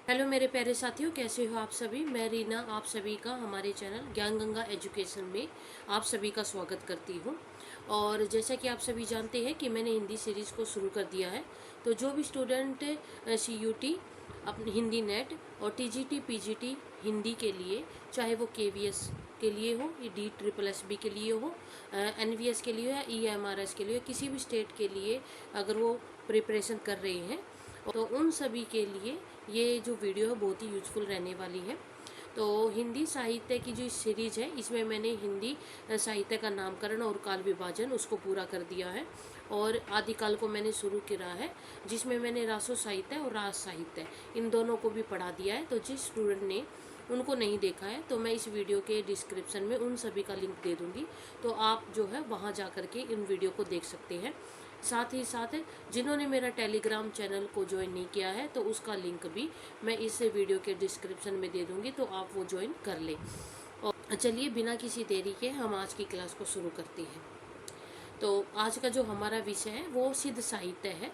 Hello मेरे प्यारे साथियों, कैसे हो आप सभी। मैं रीना आप सभी का हमारे चैनल ज्ञान गंगा एजुकेशन में आप सभी का स्वागत करती हूँ। और जैसा कि आप सभी जानते हैं कि मैंने हिंदी सीरीज़ को शुरू कर दिया है। तो जो भी स्टूडेंट CUT अपने हिंदी नेट और TGT PGT हिंदी के लिए, चाहे वो KVS के लिए हो, DSSB के लिए हो, NVS के लिए हो या EMRS के लिए, किसी भी स्टेट के लिए अगर वो प्रिपरेशन कर रहे हैं तो उन सभी के लिए ये जो वीडियो है बहुत ही यूजफुल रहने वाली है। तो हिंदी साहित्य की जो सीरीज है, इसमें मैंने हिंदी साहित्य का नामकरण और काल विभाजन उसको पूरा कर दिया है। और आदिकाल को मैंने शुरू किया है, जिसमें मैंने रासो साहित्य और रास साहित्य इन दोनों को भी पढ़ा दिया है। तो जिस स्टूडेंट ने उनको नहीं देखा है तो मैं इस वीडियो के डिस्क्रिप्शन में उन सभी का लिंक दे दूँगी, तो आप जो है वहाँ जा कर के इन वीडियो को देख सकते हैं। साथ ही साथ जिन्होंने मेरा टेलीग्राम चैनल को ज्वाइन नहीं किया है तो उसका लिंक भी मैं इस वीडियो के डिस्क्रिप्शन में दे दूँगी, तो आप वो ज्वाइन कर लें। और चलिए बिना किसी देरी के हम आज की क्लास को शुरू करते हैं। तो आज का जो हमारा विषय है वो सिद्ध साहित्य है।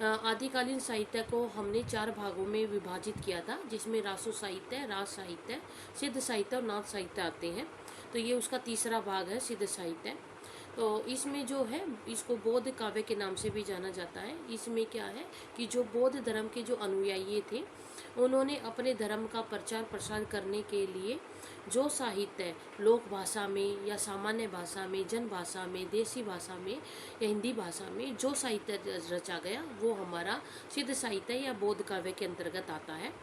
आदिकालीन साहित्य को हमने 4 भागों में विभाजित किया था, जिसमें रासो साहित्य, रास साहित्य, सिद्ध साहित्य और नाथ साहित्य आते हैं। तो ये उसका तीसरा भाग है, सिद्ध साहित्य। तो इसमें जो है इसको बौद्ध काव्य के नाम से भी जाना जाता है। इसमें क्या है कि जो बौद्ध धर्म के जो अनुयायी थे, उन्होंने अपने धर्म का प्रचार प्रसार करने के लिए जो साहित्य लोक भाषा में या सामान्य भाषा में, जन भाषा में, देसी भाषा में या हिंदी भाषा में जो साहित्य रचा गया वो हमारा सिद्ध साहित्य या बौद्ध काव्य के अंतर्गत आता है।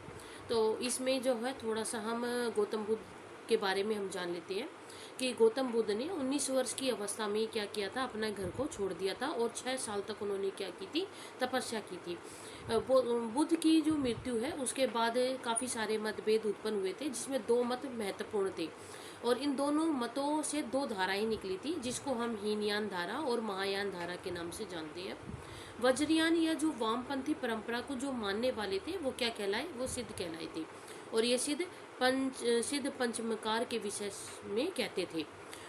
तो इसमें जो है थोड़ा सा हम गौतम बुद्ध के बारे में हम जान लेते हैं कि गौतम बुद्ध ने 19 वर्ष की अवस्था में क्या किया था, अपना घर को छोड़ दिया था और 6 साल तक उन्होंने क्या की थी, तपस्या की थी। बुद्ध की जो मृत्यु है उसके बाद काफ़ी सारे मतभेद उत्पन्न हुए थे, जिसमें 2 मत महत्वपूर्ण थे। और इन दोनों मतों से 2 धाराएं निकली थी, जिसको हम हीनयान धारा और महायान धारा के नाम से जानते हैं। वज्रयान या जो वामपंथी परंपरा को जो मानने वाले थे वो क्या कहलाए, वो सिद्ध कहलाए थे। और ये सिद्ध पंचमकार के विषय में कहते थे।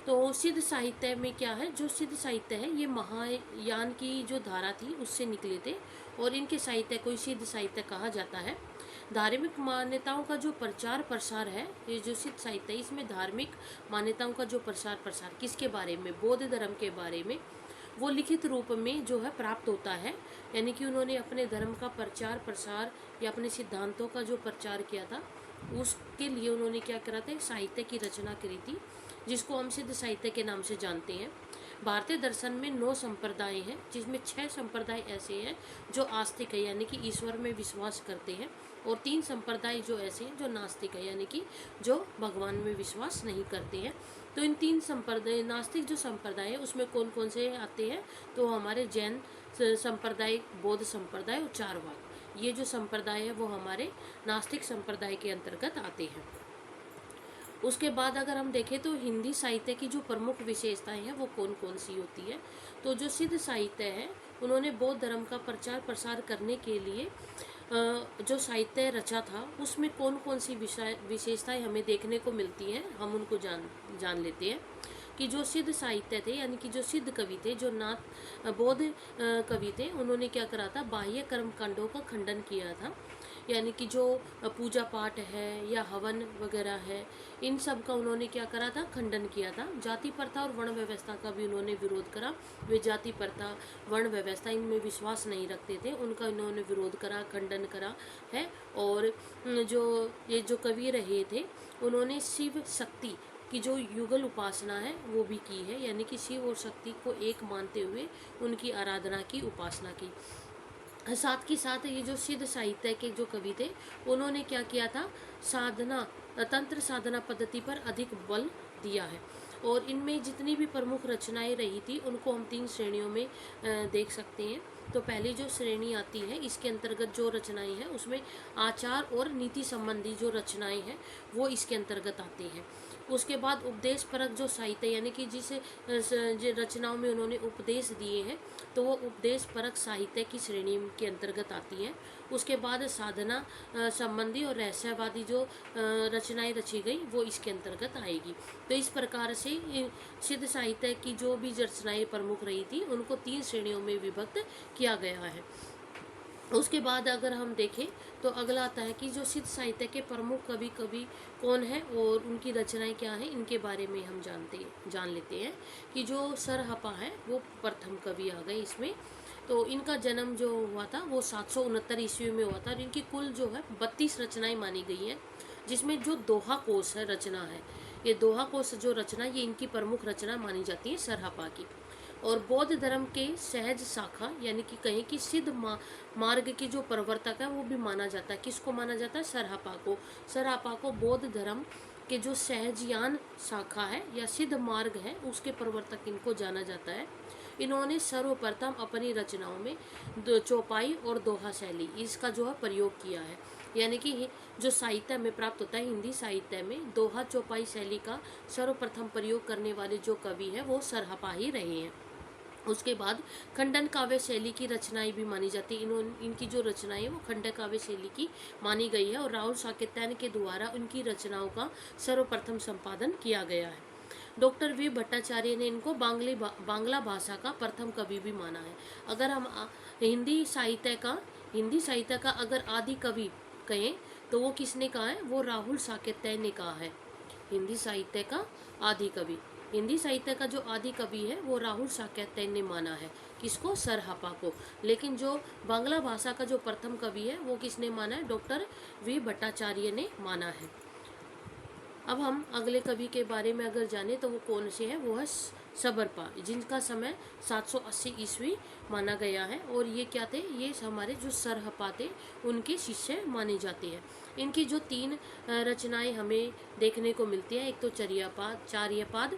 तो सिद्ध साहित्य में क्या है, जो सिद्ध साहित्य है ये महायान की जो धारा थी उससे निकले थे और इनके साहित्य को सिद्ध साहित्य कहा जाता है। धार्मिक मान्यताओं का जो प्रचार प्रसार है, ये जो सिद्ध साहित्य है इसमें धार्मिक मान्यताओं का जो प्रसार प्रसार किसके बारे में, बौद्ध धर्म के बारे में, वो लिखित रूप में जो है प्राप्त होता है। यानी कि उन्होंने अपने धर्म का प्रचार प्रसार या अपने सिद्धांतों का जो प्रचार किया था उसके लिए उन्होंने क्या करा था, एक साहित्य की रचना करी थी, जिसको हम सिद्ध साहित्य के नाम से जानते हैं। भारतीय दर्शन में 9 संप्रदाय हैं, जिसमें 6 संप्रदाय ऐसे हैं जो आस्तिक है, यानी कि ईश्वर में विश्वास करते हैं, और 3 संप्रदाय जो ऐसे हैं जो नास्तिक है, यानी कि जो भगवान में विश्वास नहीं करते हैं। तो इन 3 संप्रदाय, नास्तिक जो संप्रदाय है उसमें कौन कौन से आते हैं, तो हमारे जैन संप्रदाय, बौद्ध संप्रदाय और चारवाक, ये जो संप्रदाय है वो हमारे नास्तिक संप्रदाय के अंतर्गत आते हैं। उसके बाद अगर हम देखें तो हिंदी साहित्य की जो प्रमुख विशेषताएं हैं वो कौन कौन सी होती है, तो जो सिद्ध साहित्य है उन्होंने बौद्ध धर्म का प्रचार प्रसार करने के लिए जो साहित्य रचा था उसमें कौन कौन सी विशेषताएं हमें देखने को मिलती हैं, हम उनको जान लेते हैं। कि जो सिद्ध साहित्य थे, यानी कि जो सिद्ध कवि थे, जो नाथ बौद्ध कवि थे, उन्होंने क्या करा था, बाह्य कर्म कांडों का खंडन किया था। यानी कि जो पूजा पाठ है या हवन वगैरह है, इन सब का उन्होंने क्या करा था, खंडन किया था। जाति प्रथा और वर्ण व्यवस्था का भी उन्होंने विरोध करा। वे जाति प्रथा, वर्ण व्यवस्था इनमें विश्वास नहीं रखते थे, उनका इन्होंने विरोध करा, खंडन करा है। और जो ये जो कवि रहे थे उन्होंने शिव शक्ति की जो युगल उपासना है वो भी की है, यानी कि शिव और शक्ति को एक मानते हुए उनकी आराधना की, उपासना की। साथ ही साथ ये जो सिद्ध साहित्य के जो कवि थे उन्होंने क्या किया था, साधना, तंत्र साधना पद्धति पर अधिक बल दिया है। और इनमें जितनी भी प्रमुख रचनाएं रही थी उनको हम 3 श्रेणियों में देख सकते हैं। तो पहली जो श्रेणी आती है इसके अंतर्गत जो रचनाएं हैं उसमें आचार और नीति संबंधी जो रचनाएं हैं वो इसके अंतर्गत आती हैं। उसके बाद उपदेश परक जो साहित्य, यानी कि जिस रचनाओं में उन्होंने उपदेश दिए हैं तो वो उपदेश परक साहित्य की श्रेणी के अंतर्गत आती है। उसके बाद साधना संबंधी और रहस्यवादी जो रचनाएं रची गई वो इसके अंतर्गत आएगी। तो इस प्रकार से सिद्ध साहित्य की जो भी रचनाएं प्रमुख रही थी उनको 3 श्रेणियों में विभक्त किया गया है। उसके बाद अगर हम देखें तो अगला आता है कि जो सिद्ध साहित्य के प्रमुख कवि कवि कौन है और उनकी रचनाएं क्या हैं, इनके बारे में हम जान लेते हैं। कि जो सरहपा है वो प्रथम कवि आ गए इसमें। तो इनका जन्म जो हुआ था वो 769 ईस्वी में हुआ था और इनकी कुल जो है 32 रचनाएं मानी गई हैं, जिसमें जो दोहा कोश है रचना है, ये दोहा कोश जो रचना, ये इनकी प्रमुख रचना मानी जाती है सरहपा की। और बौद्ध धर्म के सहज शाखा यानी कि कहें कि सिद्ध मार्ग के जो प्रवर्तक है वो भी माना जाता है। किसको माना जाता है? सरहपा को। सरहपा को बौद्ध धर्म के जो सहजयान शाखा है या सिद्ध मार्ग है उसके प्रवर्तक इनको जाना जाता है। इन्होंने सर्वप्रथम अपनी रचनाओं में चौपाई और दोहा शैली इसका जो है प्रयोग किया है। यानी कि जो साहित्य में प्राप्त होता है, हिंदी साहित्य में दोहा चौपाई शैली का सर्वप्रथम प्रयोग करने वाले जो कवि हैं वो सरहपा ही रहे हैं। उसके बाद खंडन काव्य शैली की रचनाएं भी मानी जाती है। इनकी जो रचनाएं है वो खंडन काव्य शैली की मानी गई है और राहुल साकेत्यन के द्वारा उनकी रचनाओं का सर्वप्रथम संपादन किया गया है। डॉक्टर वी भट्टाचार्य ने इनको बांग्ला भाषा का प्रथम कवि भी माना है। अगर हम हिंदी साहित्य का अगर आदि कवि कहें तो वो किसने कहा है? वो राहुल साकेत्य ने कहा है। हिंदी साहित्य का आदि कवि, हिंदी साहित्य का जो आदि कवि है वो राहुल साकेत्य ने माना है। किसको? सरहपा को। लेकिन जो बांग्ला भाषा का जो प्रथम कवि है वो किसने माना है? डॉक्टर वी भट्टाचार्य ने माना है। अब हम अगले कवि के बारे में अगर जाने तो वो कौन से हैं? वो है सबरपा, जिनका समय 780 ईस्वी माना गया है। और ये क्या थे? ये हमारे जो सरहपा थे उनके शिष्य माने जाते हैं। इनकी जो 3 रचनाएं हमें देखने को मिलती है, एक तो चार्यपाद,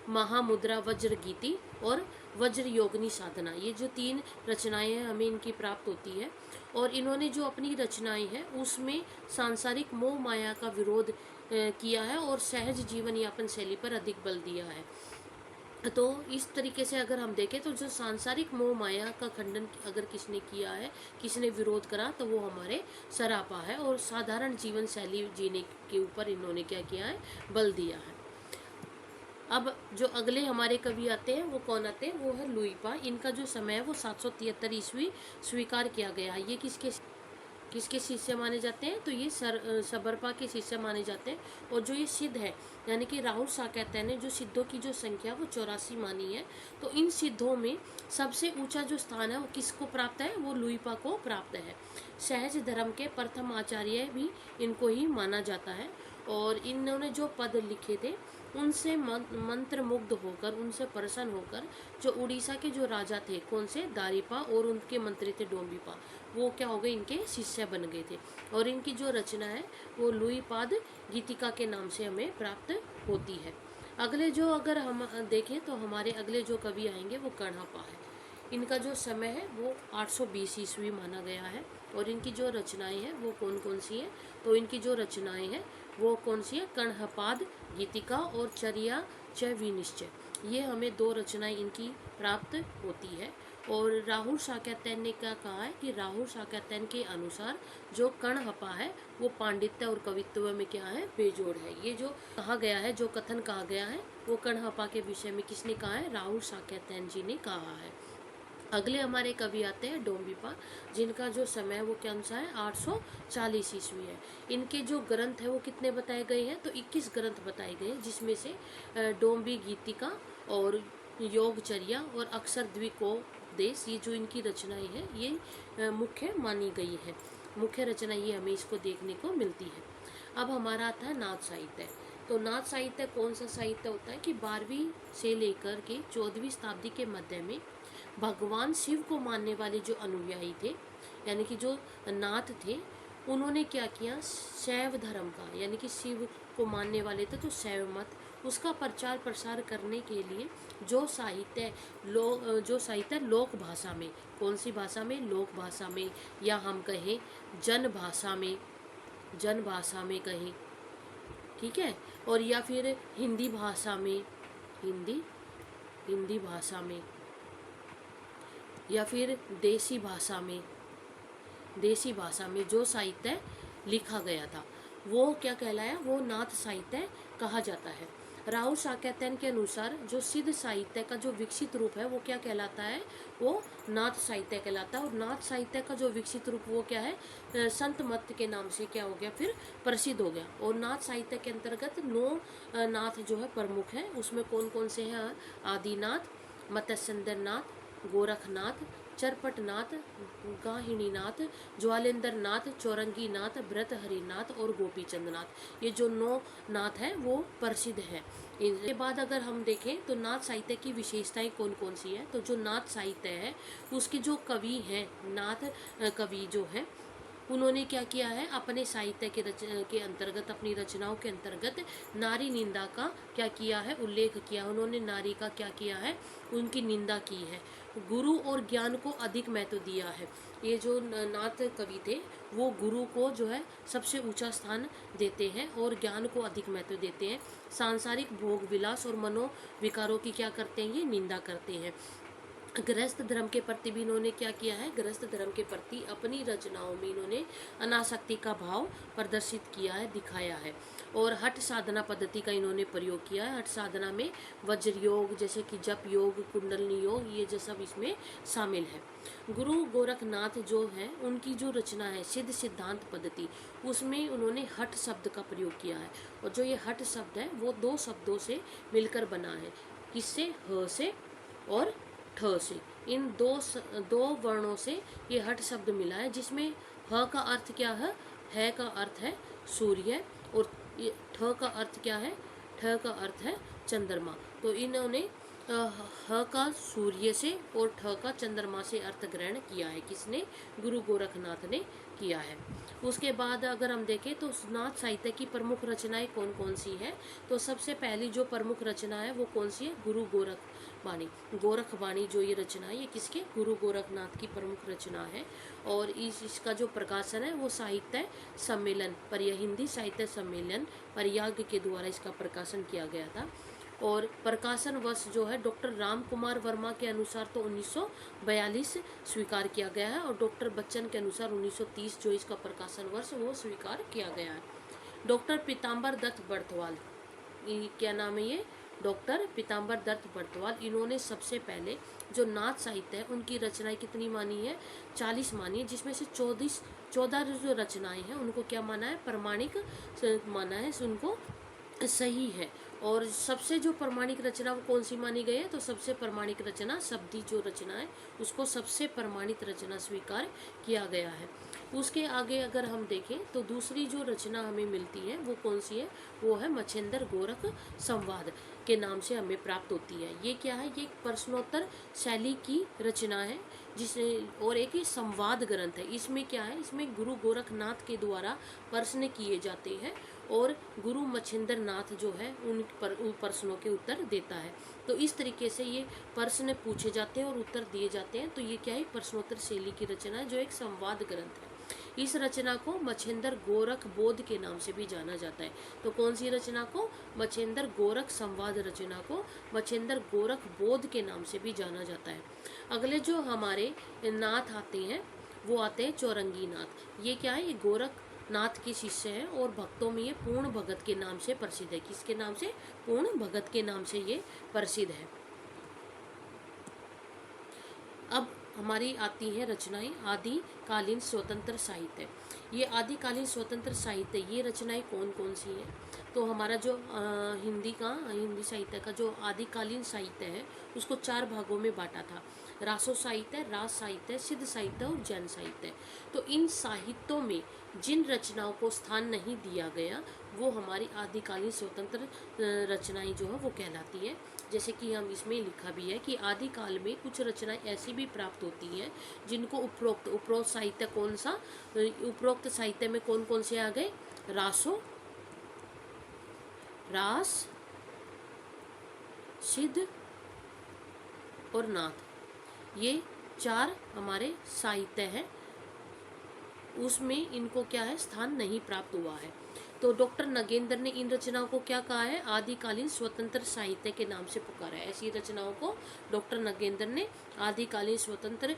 महामुद्रा, वज्र गीति और वज्र योगिनी साधना, ये जो 3 रचनाएं हैं हमें इनकी प्राप्त होती है। और इन्होंने जो अपनी रचनाएं हैं उसमें सांसारिक मोह माया का विरोध किया है और सहज जीवन यापन शैली पर अधिक बल दिया है। तो इस तरीके से अगर हम देखें तो जो सांसारिक मोह माया का खंडन अगर किसने किया है, किसने विरोध करा, तो वो हमारे सरहपा है। और साधारण जीवन शैली जीने के ऊपर इन्होंने क्या किया है? बल दिया है। अब जो अगले हमारे कवि आते हैं वो कौन आते हैं? वो है लुईपा। इनका जो समय है वो 773 ईस्वी स्वीकार किया गया है। ये किसके शिष्य माने जाते हैं? तो ये सबरपा के शिष्य माने जाते हैं। और जो ये सिद्ध है यानी कि राहुल साकेत्य ने जो सिद्धों की जो संख्या वो 84 मानी है। तो इन सिद्धों में सबसे ऊंचा जो स्थान है वो किसको प्राप्त है? वो लुईपा को प्राप्त है। सहज धर्म के प्रथम आचार्य भी इनको ही माना जाता है। और इन्होंने जो पद लिखे थे उनसे मंत्र मुग्ध होकर, उनसे प्रसन्न होकर जो उड़ीसा के जो राजा थे, कौन से? दारिपा, और उनके मंत्री थे डोम्बिपा, वो क्या हो गए? इनके शिष्य बन गए थे। और इनकी जो रचना है वो लुईपाद गीतिका के नाम से हमें प्राप्त होती है। अगले जो अगर हम देखें तो हमारे अगले जो कवि आएंगे वो कण्हपा है। इनका जो समय है वो 820 ईस्वी माना गया है। और इनकी जो रचनाएं हैं वो कौन कौन सी हैं? तो इनकी जो रचनाएं हैं वो कौन सी है? कण्हपाद गीतिका और चर्या च विनिश्चय, ये हमें 2 रचनाएं इनकी प्राप्त होती है। और राहुल साकेत्यन ने क्या कहा है कि राहुल साकेत्यन के अनुसार जो कण्हपा है वो पांडित्य और कवित्व में क्या है? बेजोड़ है। ये जो कहा गया है, जो कथन कहा गया है वो कण्हपा के विषय में किसने कहा है? राहुल साकेत्यन जी ने कहा है। अगले हमारे कवि आते हैं डोम्बिपा, जिनका जो समय है वो कौन सा है? 840 ईस्वी है। इनके जो ग्रंथ है वो कितने बताए गए हैं? तो 21 ग्रंथ बताए गए हैं, जिसमें से डोम्बी गीतिका और योगचर्या और अक्षर द्विकोपदेश, ये जो इनकी रचनाएं हैं ये मुख्य मानी गई है। मुख्य रचना ये हमें इसको देखने को मिलती है। अब हमारा आता है नाथ साहित्य। तो नाथ साहित्य कौन सा साहित्य होता है कि 12वीं से लेकर के 14वीं शताब्दी के मध्य में भगवान शिव को मानने वाले जो अनुयायी थे यानी कि जो नाथ थे, उन्होंने क्या किया? शैव धर्म का यानी कि शिव को मानने वाले थे तो शैव मत, उसका प्रचार प्रसार करने के लिए जो साहित्य लोक भाषा में, कौन सी भाषा में? लोक भाषा में, या हम कहें जन भाषा में कहें, ठीक है, और या फिर हिंदी भाषा में, हिंदी भाषा में, या फिर देसी भाषा में जो साहित्य लिखा गया था वो क्या कहलाया? वो नाथ साहित्य कहा जाता है। राहुल साकेतन के अनुसार जो सिद्ध साहित्य का जो विकसित रूप है वो क्या कहलाता है, वो नाथ साहित्य कहलाता है। और नाथ साहित्य का जो विकसित रूप वो क्या है, संत मत के नाम से क्या हो गया, फिर प्रसिद्ध हो गया। और नाथ साहित्य के अंतर्गत 9 नाथ जो है प्रमुख हैं। उसमें कौन कौन से हैं, आदिनाथ, मत्स्येंद्र नाथ, गोरखनाथ, चरपटनाथ, गाहिनीनाथ, ज्वालेंद्र नाथ, चौरंगी नाथ, भृतहरिनाथ और गोपीचंद नाथ। ये जो 9 नाथ हैं वो प्रसिद्ध हैं। इनके बाद अगर हम देखें तो नाथ साहित्य की विशेषताएं कौन कौन सी है, तो जो नाथ साहित्य है उसके जो कवि हैं, नाथ कवि जो हैं, उन्होंने क्या किया है, अपने साहित्य के अंतर्गत, अपनी रचनाओं के अंतर्गत नारी निंदा का क्या किया है, उल्लेख किया। उन्होंने नारी का क्या किया है, उनकी निंदा की है। गुरु और ज्ञान को अधिक महत्व दिया है। ये जो नाथ कवि थे वो गुरु को जो है सबसे ऊंचा स्थान देते हैं और ज्ञान को अधिक महत्व देते हैं। सांसारिक भोग विलास और मनोविकारों की क्या करते हैं, ये निंदा करते हैं। गृहस्थ धर्म के प्रति भी इन्होंने क्या किया है, गृहस्थ धर्म के प्रति अपनी रचनाओं में इन्होंने अनासक्ति का भाव प्रदर्शित किया है, दिखाया है। और हठ साधना पद्धति का इन्होंने प्रयोग किया है। हठ साधना में वज्र योग, जैसे कि जप योग, कुंडलनी योग, ये जो सब इसमें शामिल है। गुरु गोरखनाथ जो है उनकी जो रचना है सिद्ध सिद्धांत पद्धति, उसमें उन्होंने हठ शब्द का प्रयोग किया है। और जो ये हठ शब्द है वो 2 शब्दों से मिलकर बना है, किससे, ह से और ठ से। इन दो वर्णों से ये हठ शब्द मिला है, जिसमें ह का अर्थ क्या है का अर्थ है सूर्य, और ये ठ का अर्थ क्या है, ठ का अर्थ है चंद्रमा। तो इन्होंने ह का सूर्य से और ठ का चंद्रमा से अर्थ ग्रहण किया है। किसने, गुरु गोरखनाथ ने किया है। उसके बाद अगर हम देखें तो नाथ साहित्य की प्रमुख रचनाएं कौन कौन सी है, तो सबसे पहली जो प्रमुख रचना है वो कौन सी है, गुरु गोरखवाणी। गोरखवाणी जो ये रचना है ये किसके, गुरु गोरखनाथ की प्रमुख रचना है। और इसका जो प्रकाशन है वो साहित्य सम्मेलन पर, हिंदी साहित्य सम्मेलन प्रयाग के द्वारा इसका प्रकाशन किया गया था। और प्रकाशन वर्ष जो है डॉक्टर राम कुमार वर्मा के अनुसार तो 1942 स्वीकार किया गया है, और डॉक्टर बच्चन के अनुसार 1930 जो इसका प्रकाशन वर्ष वो स्वीकार किया गया है। डॉक्टर पीताम्बर दत्त बर्थवाल, क्या नाम है ये, डॉक्टर पीताम्बर दत्त बर्थवाल, इन्होंने सबसे पहले जो नाथ साहित्य है उनकी रचनाएं कितनी मानी है, 40 मानी है, जिसमें से 14 जो रचनाएं हैं उनको क्या माना है, प्रमाणिक माना है, उनको सही है। और सबसे जो प्रमाणिक रचना वो कौन सी मानी गई है, तो सबसे प्रमाणिक रचना शब्दी जो रचना है उसको सबसे प्रमाणित रचना स्वीकार किया गया है। उसके आगे अगर हम देखें तो दूसरी जो रचना हमें मिलती है वो कौन सी है, वो है मच्छेंद्र गोरख संवाद के नाम से हमें प्राप्त होती है। ये क्या है, ये एक प्रश्नोत्तर शैली की रचना है, जिसे और एक ही संवाद ग्रंथ है। इसमें क्या है, इसमें गुरु गोरखनाथ के द्वारा प्रश्न किए जाते हैं और गुरु मच्छेंद्र नाथ जो है उन प्रश्नों के उत्तर देता है। तो इस तरीके से ये प्रश्न पूछे जाते हैं और उत्तर दिए जाते हैं। तो ये क्या है, प्रश्नोत्तर शैली की रचना है जो एक संवाद ग्रंथ है। इस रचना को मच्छेंद्र गोरख बोध के नाम से भी जाना जाता है। तो कौन सी रचना को, मच्छेंद्र गोरख संवाद रचना को मच्छेंद्र गोरख बोध के नाम से भी जाना जाता है। अगले जो हमारे नाथ आते हैं वो आते हैं चौरंगी नाथ। ये क्या है, ये गोरख नाथ के शिष्य हैं और भक्तों में ये पूर्ण भगत के नाम से प्रसिद्ध है। किसके नाम से, पूर्ण भगत के नाम से ये प्रसिद्ध है। अब हमारी आती है रचनाएं आदिकालीन स्वतंत्र साहित्य। ये आदिकालीन स्वतंत्र साहित्य, ये रचनाएं कौन कौन सी हैं, तो हमारा जो हिंदी साहित्य का जो आदिकालीन साहित्य है उसको 4 भागों में बांटा था, रासो साहित्य, रास साहित्य, सिद्ध साहित्य और जैन साहित्य। तो इन साहित्यों में जिन रचनाओं को स्थान नहीं दिया गया वो हमारी आदिकालीन स्वतंत्र रचनाएं जो है वो कहलाती है। जैसे कि हम इसमें लिखा भी है कि आदिकाल में कुछ रचनाएं ऐसी भी प्राप्त होती हैं जिनको उपरोक्त साहित्य कौन सा, उपरोक्त साहित्य में कौन कौन से आ गए, रासो, रास, सिद्ध और नाथ, ये 4 हमारे साहित्य हैं, उसमें इनको क्या है, स्थान नहीं प्राप्त हुआ है। तो डॉक्टर नगेंद्र ने इन रचनाओं को क्या कहा है, आदिकालीन स्वतंत्र साहित्य के नाम से पुकारा है। ऐसी रचनाओं को डॉक्टर नगेंद्र ने आदिकालीन स्वतंत्र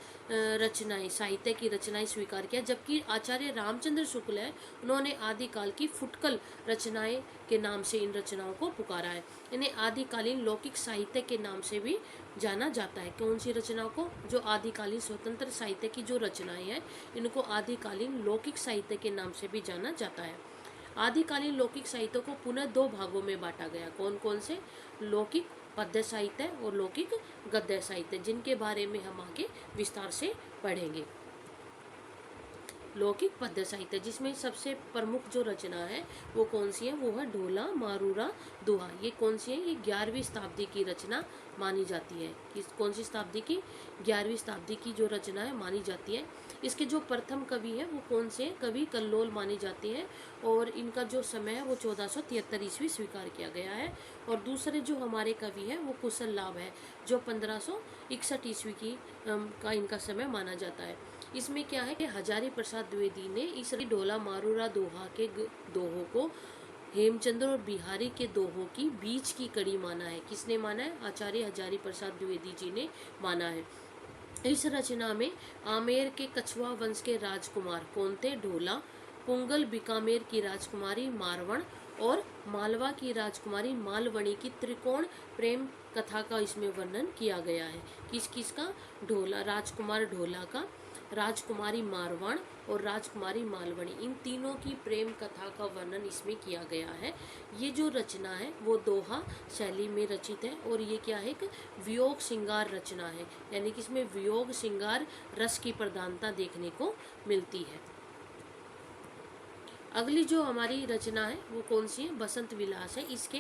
रचनाएं, साहित्य की रचनाएं स्वीकार किया। जबकि आचार्य रामचंद्र शुक्ल है, उन्होंने आदिकाल की फुटकल रचनाएं के नाम से इन रचनाओं को पुकारा है। इन्हें आदिकालीन लौकिक साहित्य के नाम से भी जाना जाता है। कौन सी रचनाओं को, जो आदिकालीन स्वतंत्र साहित्य की जो रचनाएं हैं, इनको आदिकालीन लौकिक साहित्य के नाम से भी जाना जाता है। आदिकालीन लौकिक साहित्य को पुनः दो भागों में बांटा गया। कौन कौन से, लौकिक पद्य साहित्य और लौकिक गद्य साहित्य, जिनके बारे में हम आगे विस्तार से पढ़ेंगे। लौकिक पद्य साहित्य, जिसमें सबसे प्रमुख जो रचना है वो कौन सी है, वो है ढोला मारूरा दोहा। ये कौन सी है, ये 11वीं शताब्दी की रचना मानी जाती है। किस, कौन सी शताब्दी की, 11वीं शताब्दी की जो रचना है मानी जाती है। इसके जो प्रथम कवि है वो कौन से, कवि कल्लोल माने जाते हैं, और इनका जो समय है वो 1473 ईस्वी स्वीकार किया गया है। और दूसरे जो हमारे कवि है वो कुशल लाभ है, जो 1561 ईस्वी की का इनका समय माना जाता है। इसमें क्या है कि हजारी प्रसाद द्विवेदी ने इस ढोला मारूरा दोहा के दोहों को हेमचंद्र और बिहारी के दोहों की बीच की कड़ी माना है। किसने माना है, आचार्य हजारी प्रसाद द्विवेदी जी ने माना है। इस रचना में आमेर के कछुआ वंश के राजकुमार कौन थे, ढोला, पुंगल बीकानेर की राजकुमारी मारवण और मालवा की राजकुमारी मालवणी की त्रिकोण प्रेम कथा का इसमें वर्णन किया गया है। किस किस का, ढोला, राजकुमार ढोला का, राजकुमारी मारवाण और राजकुमारी मालवणी, इन तीनों की प्रेम कथा का वर्णन इसमें किया गया है। ये जो रचना है वो दोहा शैली में रचित है, और ये क्या है, एक वियोग श्रृंगार रचना है, यानी कि इसमें वियोग श्रृंगार रस की प्रधानता देखने को मिलती है। अगली जो हमारी रचना है वो कौन सी है, बसंत विलास है। इसके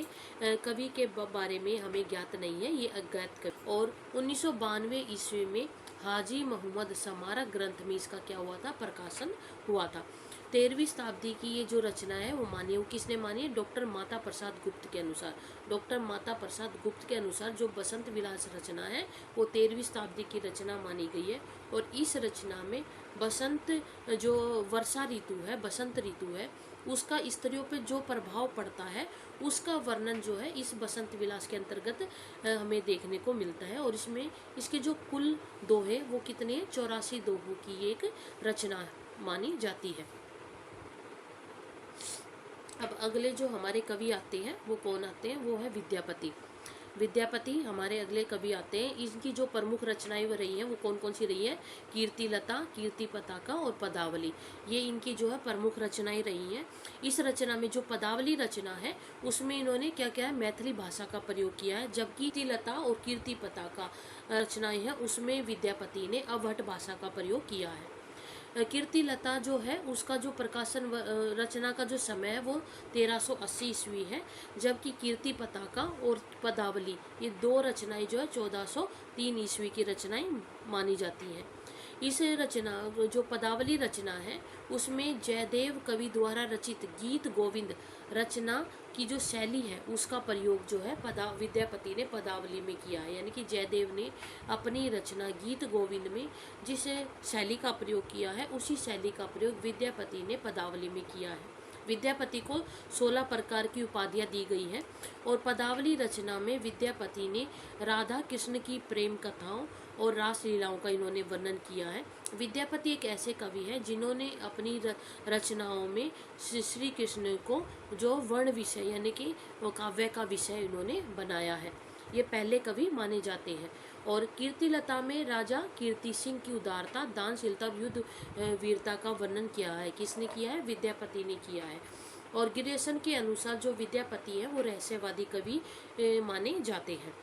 कवि के बारे में हमें ज्ञात नहीं है, ये अज्ञात कवि। और 1992 ईस्वी में हाजी मोहम्मद स्मारक ग्रंथ में इसका क्या हुआ था, प्रकाशन हुआ था। 13वीं शताब्दी की ये जो रचना है वो मानी है, किसने मानी है, डॉक्टर माता प्रसाद गुप्त के अनुसार। डॉक्टर माता प्रसाद गुप्त के अनुसार जो बसंत विलास रचना है वो 13वीं शताब्दी की रचना मानी गई है। और इस रचना में बसंत, जो वर्षा ऋतु है, बसंत ऋतु है, उसका स्त्रियों पे जो प्रभाव पड़ता है उसका वर्णन जो है इस बसंत विलास के अंतर्गत हमें देखने को मिलता है। और इसमें इसके जो कुल दोहे वो कितने, 84 दोहों की एक रचना मानी जाती है। अब अगले जो हमारे कवि आते हैं वो कौन आते हैं, वो है विद्यापति। विद्यापति हमारे अगले कवि आते हैं। इनकी जो प्रमुख रचनाएं वो रही हैं वो कौन कौन सी रही है, कीर्तिलता, कीर्ति पताका और पदावली, ये इनकी जो है प्रमुख रचनाएं रही हैं। इस रचना में जो पदावली रचना है उसमें इन्होंने क्या क्या है, मैथिली भाषा का प्रयोग किया है। जबकि कीर्तिलता और कीर्ति पताका रचनाएं हैं उसमें विद्यापति ने अवहट भाषा का प्रयोग किया है। कीर्तिलता जो है उसका जो प्रकाशन रचना का जो समय है वो 1380 ईस्वी है। जबकि कीर्ति पताका और पदावली ये दो रचनाएं जो है 1403 ईस्वी की रचनाएं मानी जाती हैं। इस रचना, जो पदावली रचना है उसमें जयदेव कवि द्वारा रचित गीत गोविंद रचना की जो शैली है उसका प्रयोग जो है विद्यापति ने पदावली में किया है। यानी कि जयदेव ने अपनी रचना गीत गोविंद में जिस शैली का प्रयोग किया है उसी शैली का प्रयोग विद्यापति ने पदावली में किया है। विद्यापति को 16 प्रकार की उपाधियां दी गई हैं। और पदावली रचना में विद्यापति ने राधा कृष्ण की प्रेम कथाओं और रास लीलाओं का इन्होंने वर्णन किया है। विद्यापति एक ऐसे कवि हैं जिन्होंने अपनी रचनाओं में श्री कृष्ण को जो वर्ण विषय यानी कि वो काव्य का विषय इन्होंने बनाया है। ये पहले कवि माने जाते हैं। और कीर्तिलता में राजा कीर्ति सिंह की उदारता, दानशीलता और युद्ध वीरता का वर्णन किया है। किसने किया है, विद्यापति ने किया है। और गिरेसन के अनुसार जो विद्यापति है वो रहस्यवादी कवि माने जाते हैं।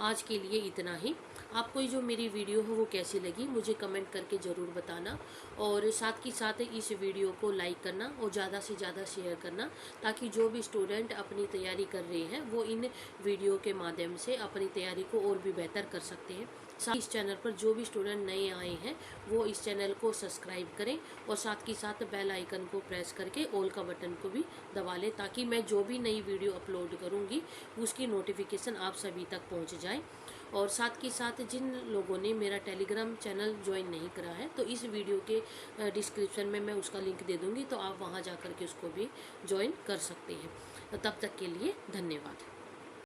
आज के लिए इतना ही। आपको ये जो मेरी वीडियो है वो कैसी लगी मुझे कमेंट करके ज़रूर बताना, और साथ ही साथ इस वीडियो को लाइक करना और ज़्यादा से ज़्यादा शेयर करना, ताकि जो भी स्टूडेंट अपनी तैयारी कर रहे हैं वो इन वीडियो के माध्यम से अपनी तैयारी को और भी बेहतर कर सकते हैं। साथ इस चैनल पर जो भी स्टूडेंट नए आए हैं वो इस चैनल को सब्सक्राइब करें और साथ ही साथ बेल आइकन को प्रेस करके ऑल का बटन को भी दबा लें, ताकि मैं जो भी नई वीडियो अपलोड करूँगी उसकी नोटिफिकेशन आप सभी तक पहुँच जाए। और साथ के साथ जिन लोगों ने मेरा टेलीग्राम चैनल ज्वाइन नहीं करा है, तो इस वीडियो के डिस्क्रिप्शन में मैं उसका लिंक दे दूँगी, तो आप वहाँ जा कर के उसको भी ज्वाइन कर सकते हैं। तब तक के लिए धन्यवाद।